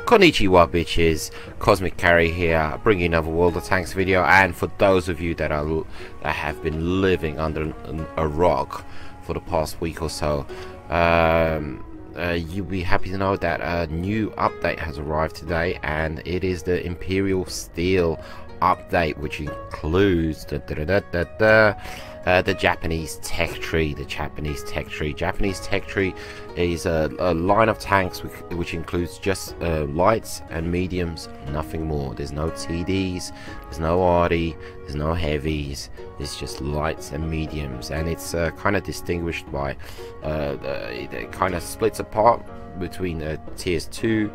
Konnichiwa bitches, Cosmic Carry here, bringing another World of Tanks video. And for those of you that have been living under a rock for the past week or so, you'll be happy to know that a new update has arrived today, and it is the Imperial Steel update, which includes the Japanese tech tree. Japanese tech tree is a line of tanks which includes just lights and mediums, nothing more. There's no TDs, there's no RD, there's no heavies, it's just lights and mediums, and it's kind of distinguished by it kind of splits apart between tiers 2,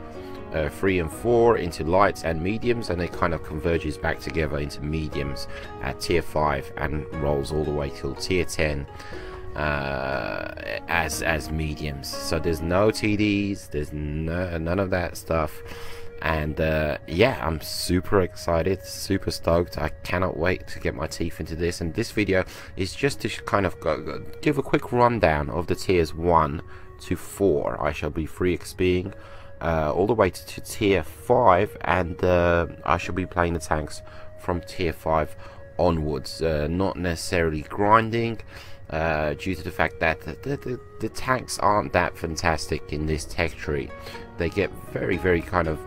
3 and 4 into lights and mediums, and it kind of converges back together into mediums at tier 5 and rolls all the way till tier 10 as mediums. So there's no TDs, there's none of that stuff, and yeah, I'm super excited, super stoked. I cannot wait to get my teeth into this. And this video is just to kind of give a quick rundown of the tiers 1 to 4. I shall be free XPing all the way to tier 5, and I shall be playing the tanks from tier 5 onwards, not necessarily grinding, due to the fact that the tanks aren't that fantastic in this tech tree. They get very kind of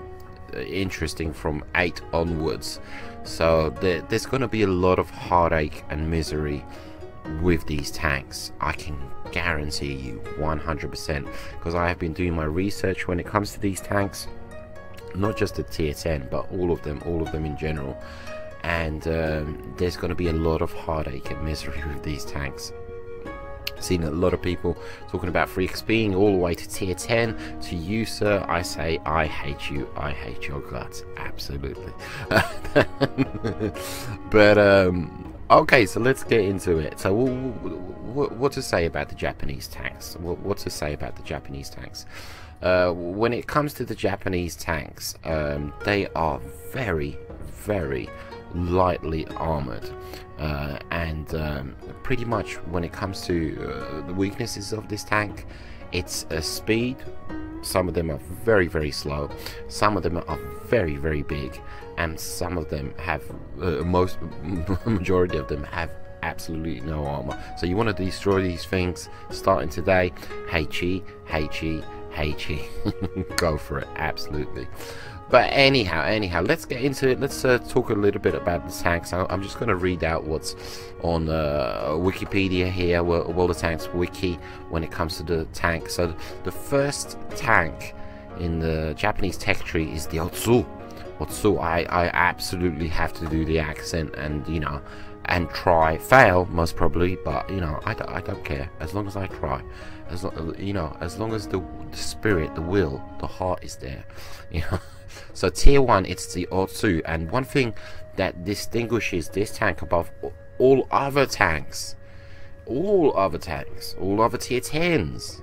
interesting from 8 onwards, so there's going to be a lot of heartache and misery with these tanks. I can guarantee you 100%, because I have been doing my research when it comes to these tanks, not just the tier 10 but all of them in general, and there's going to be a lot of heartache and misery with these tanks. Seen a lot of people talking about free XPing all the way to tier 10. To you, sir, I say I hate you, I hate your guts, absolutely. But okay, so let's get into it. So what to say about the Japanese tanks? What to say about the Japanese tanks? When it comes to the Japanese tanks, they are very lightly armored, and pretty much when it comes to the weaknesses of this tank, it's speed. Some of them are very slow, some of them are very big, and some of them have majority of them have absolutely no armor. So you want to destroy these things starting today. Heichi go for it, absolutely. But anyhow, let's get into it. Let's talk a little bit about the tanks. I'm just going to read out what's on Wikipedia here, World of Tanks wiki, when it comes to the tank. So the first tank in the Japanese tech tree is the Otsu. I absolutely have to do the accent, and you know, and fail most probably, but you know, I don't care as long as I try, as long as the spirit, the will, the heart is there, you know. So tier 1, it's the Otsu, and one thing that distinguishes this tank above all other tanks, all other tier 10s,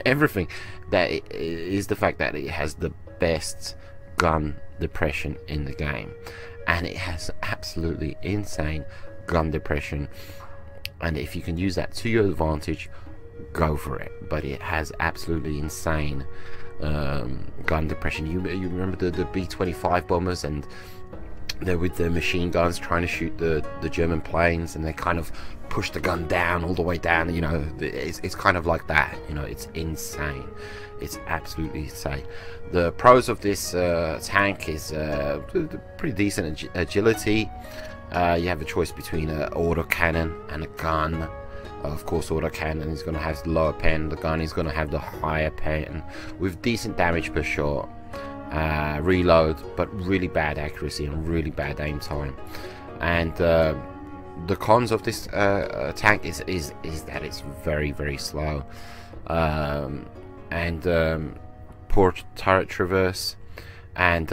everything, that is the fact that it has the best gun depression in the game, and it has absolutely insane gun depression, and if you can use that to your advantage, go for it. But it has absolutely insane gun depression. You remember the B-25 bombers, and they're with the machine guns trying to shoot the German planes, and they kind of push the gun down, all the way down, you know. It's kind of like that, you know. It's insane, it's absolutely insane. The pros of this tank is pretty decent agility. You have a choice between an autocannon and a gun. Of course, autocannon is going to have the lower pen, the gun is going to have the higher pen, with decent damage per shot, reload, but really bad accuracy and really bad aim time. And the cons of this tank is that it's very slow, and poor turret traverse, and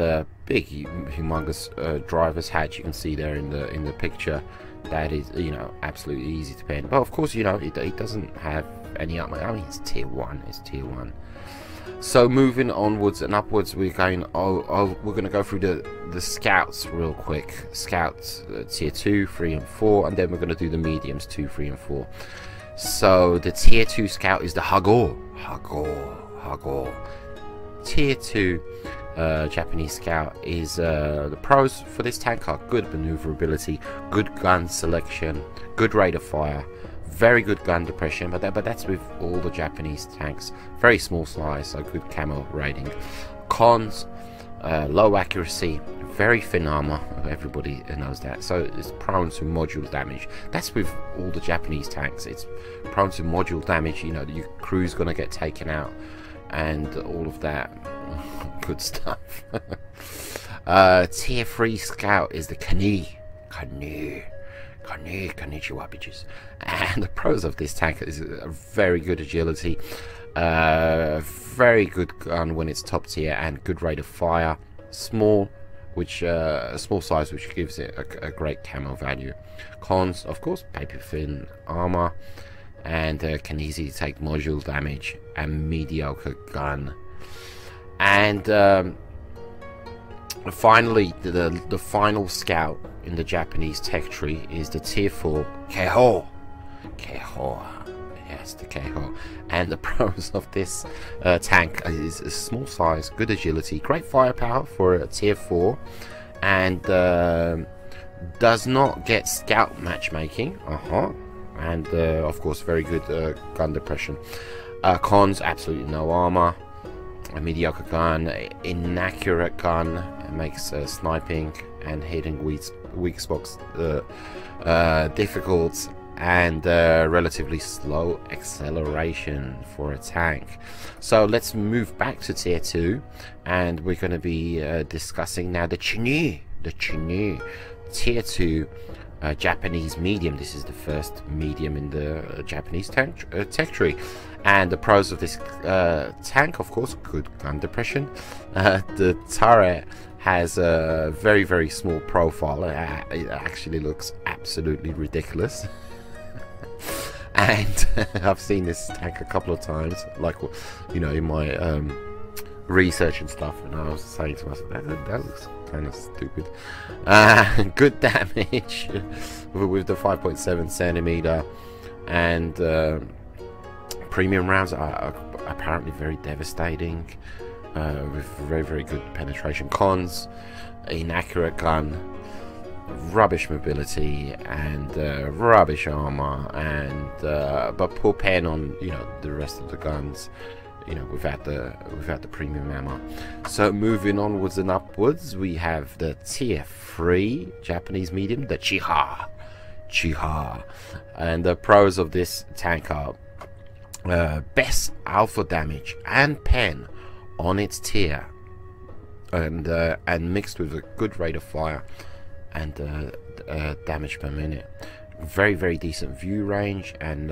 big humongous driver's hatch you can see there in the picture. That is, you know, absolutely easy to pen, but of course, you know, it doesn't have any armor. I mean, it's tier 1, it's tier 1. So moving onwards and upwards, we're going we're going to go through the scouts real quick. Scouts tier 2, 3 and 4, and then we're going to do the mediums 2, 3 and 4. So the tier 2 scout is the Hago. Tier 2 Japanese Scout is the pros for this tank are good maneuverability, good gun selection, good rate of fire, very good gun depression, but that's with all the Japanese tanks. Very small size, so good camo rating. Cons, low accuracy, very thin armor. Everybody knows that. So it's prone to module damage. That's with all the Japanese tanks. It's prone to module damage. You know, your crew's gonna get taken out, and all of that good stuff. Tier 3 Scout is the Konnichiwa bitches. And the pros of this tank is a very good agility, very good gun when it's top tier, and good rate of fire. Small size, which gives it a great camo value. Cons, of course, paper thin armor, and can easily take module damage, and mediocre gun. And finally, the final Scout in the Japanese tech tree is the tier 4 Keiho. Yes, the Keiho. And the pros of this tank is a small size, good agility, great firepower for a tier 4, and does not get Scout matchmaking. And of course, very good gun depression. Cons, absolutely no armor, a mediocre gun, inaccurate gun, it makes sniping and hitting weak spots difficult, and relatively slow acceleration for a tank. So let's move back to tier 2, and we're going to be discussing now the Chinu tier 2 Japanese medium. This is the first medium in the Japanese tech tree. And the pros of this tank, of course, good gun depression. The turret has a very, very small profile. It actually looks absolutely ridiculous. And I've seen this tank a couple of times, like, you know, in my research and stuff, and I was saying to myself, that looks kind of stupid. Good damage with the 5.7 centimeter, and premium rounds are apparently very devastating, with very, very good penetration. Cons, inaccurate gun, rubbish mobility, and rubbish armor, and but poor pen on, you know, the rest of the guns, you know, without the premium ammo. So moving onwards and upwards, we have the tier 3 Japanese medium, the Chiha, and the pros of this tank are best alpha damage and pen on its tier, and mixed with a good rate of fire and damage per minute. Very, very decent view range, and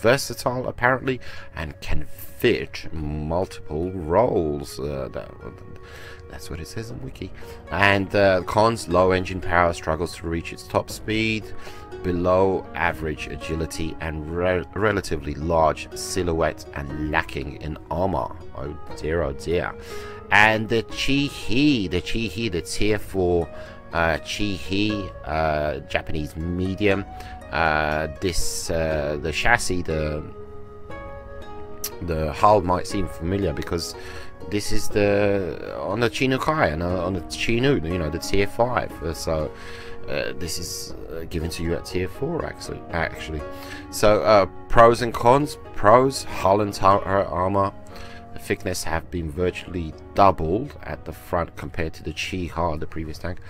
versatile apparently, and can fit multiple roles. That's what it says on wiki. And cons, low engine power, struggles to reach its top speed, below average agility, and relatively large silhouette, and lacking in armor. Oh dear, oh dear. And the Chihi, the tier 4 Chihi Japanese medium. The chassis, the hull might seem familiar, because this is on the Chinukai and on the Chinu, you know, the tier 5. So this is given to you at tier 4 actually. So pros and cons. Pros, hull and turret armor, the thickness have been virtually doubled at the front compared to the Chiha, the previous tank.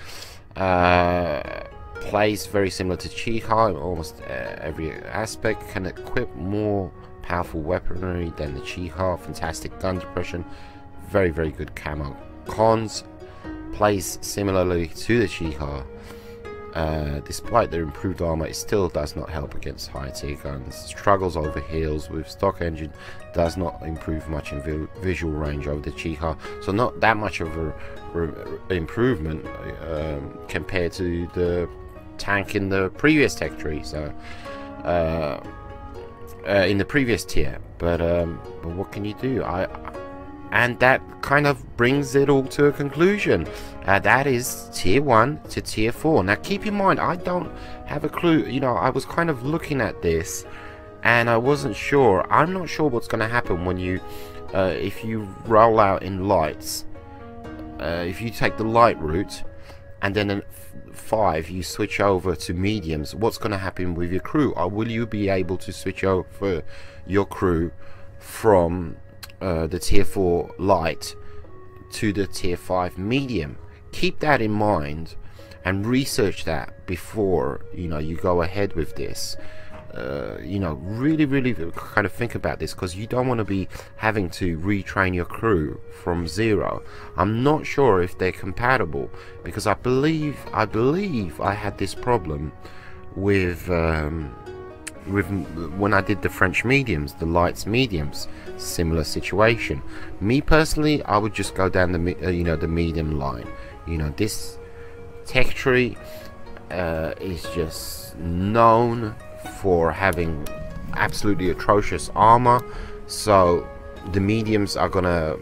Plays very similar to Chiha in almost every aspect. Can equip more powerful weaponry than the Chiha. Fantastic gun depression, very, very good camo. Cons, plays similarly to the Chiha. Despite their improved armor, it still does not help against higher tier guns. Struggles over heals with stock engine, does not improve much in visual range over the Chiha, so not that much of a improvement compared to the tank in the previous tech tree, so in the previous tier. But what can you do? And that kind of brings it all to a conclusion. That is tier 1 to tier 4. Now keep in mind, I don't have a clue. You know, I was kind of looking at this and I wasn't sure. I'm not sure what's going to happen when you if you roll out in lights. if you take the light route and then in 5 you switch over to mediums, what's going to happen with your crew? Or will you be able to switch over your crew from the tier 4 light to the tier 5 medium? Keep that in mind and research that before you go ahead with this. Really kind of think about this, because you don't want to be having to retrain your crew from 0. I'm not sure if they're compatible, because I believe I had this problem with when I did the French mediums, the lights mediums. Similar situation. Me personally, I would just go down the the medium line. This tech tree is just known for having absolutely atrocious armor, so the mediums are gonna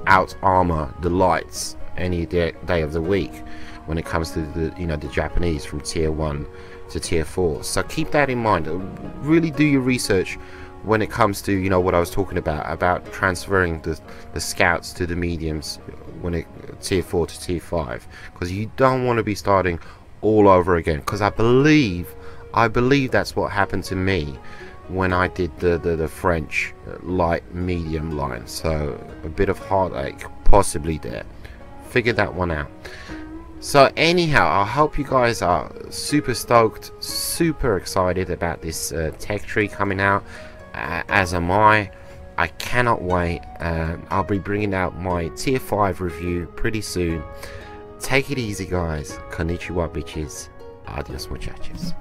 out armor the lights any day of the week when it comes to the Japanese from tier 1 to tier 4. So keep that in mind. Really do your research when it comes to what I was talking about transferring the scouts to the mediums when it tier 4 to tier 5, because you don't want to be starting all over again, because I believe that's what happened to me when I did the French light medium line. So a bit of heartache possibly there. Figure that one out. So anyhow, I hope you guys are super stoked, super excited about this tech tree coming out, as am I. I cannot wait. I'll be bringing out my tier 5 review pretty soon. Take it easy, guys. Konnichiwa, bitches. Adios, muchachos.